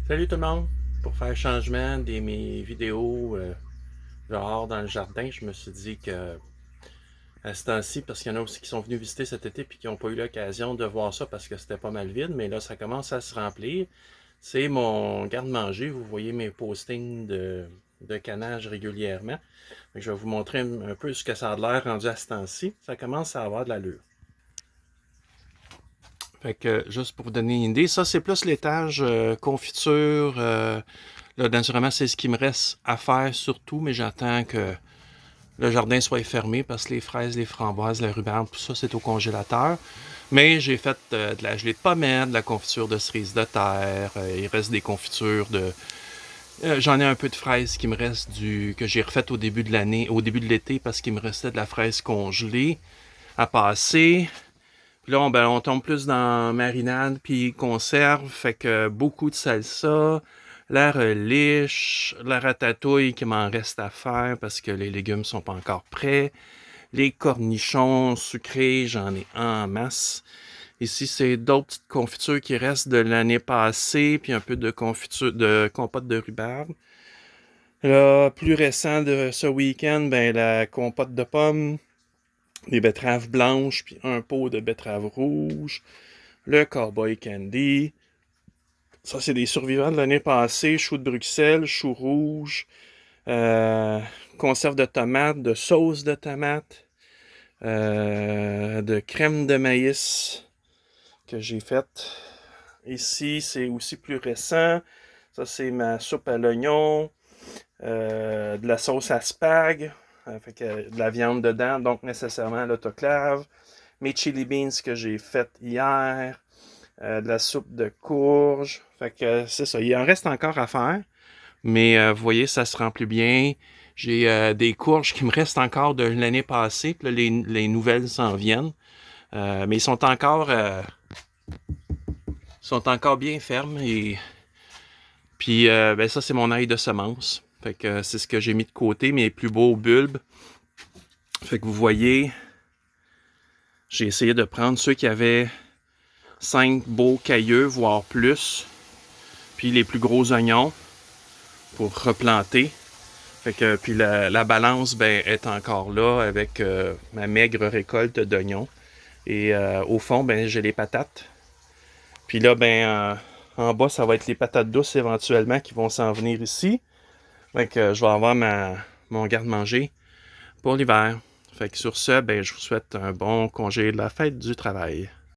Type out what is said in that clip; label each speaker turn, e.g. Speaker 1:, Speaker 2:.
Speaker 1: Salut tout le monde! Pour faire changement de mes vidéos dehors dans le jardin, je me suis dit que à ce temps-ci, parce qu'il y en a aussi qui sont venus visiter cet été puis qui n'ont pas eu l'occasion de voir ça parce que c'était pas mal vide, mais là ça commence à se remplir. C'est mon garde-manger, vous voyez mes postings de canage régulièrement. Donc, je vais vous montrer un peu ce que ça a l'air rendu à ce temps-ci. Ça commence à avoir de l'allure. Fait que, juste pour vous donner une idée, ça c'est plus l'étage confiture. Là, naturellement, c'est ce qui me reste à faire surtout, mais j'attends que le jardin soit fermé parce que les fraises, les framboises, la rhubarbe, tout ça, c'est au congélateur. Mais j'ai fait de la gelée de pommettes, de la confiture de cerises de terre, il reste des confitures de... j'en ai un peu de fraises qui me reste que j'ai refait au début de l'année, au début de l'été parce qu'il me restait de la fraise congelée à passer. Puis là, on tombe plus dans marinade puis conserve, fait que beaucoup de salsa, la reliche, la ratatouille qui m'en reste à faire parce que les légumes sont pas encore prêts, les cornichons sucrés, j'en ai en masse. Ici, c'est d'autres petites confitures qui restent de l'année passée, puis un peu de confiture, de compote de rhubarbe. Là, plus récent de ce week-end, ben la compote de pommes, les betteraves blanches, puis un pot de betteraves rouges, le Cowboy Candy. Ça, c'est des survivants de l'année passée, choux de Bruxelles, choux rouges, conserve de tomates, de sauce de tomates, de crème de maïs que j'ai faite. Ici, c'est aussi plus récent. Ça, c'est ma soupe à l'oignon, de la sauce à spag, avec de la viande dedans, donc nécessairement à l'autoclave. Mes chili beans que j'ai faites hier, de la soupe de courge. Fait que c'est ça, il en reste encore à faire, mais vous voyez, ça se remplit bien. J'ai des courges qui me restent encore de l'année passée, puis là, les nouvelles s'en viennent. Mais ils sont encore bien fermes et puis ben ça c'est mon ail de semence. Fait que c'est ce que j'ai mis de côté, mes plus beaux bulbes. Fait que vous voyez, j'ai essayé de prendre ceux qui avaient 5 beaux cailleux, voire plus. Puis les plus gros oignons pour replanter. Fait que puis la balance ben, est encore là avec ma maigre récolte d'oignons. Et au fond, ben j'ai les patates. Puis là, ben en bas, ça va être les patates douces éventuellement qui vont s'en venir ici. Fait que je vais avoir mon garde-manger pour l'hiver. Fait que sur ce, ben, je vous souhaite un bon congé de la fête du travail.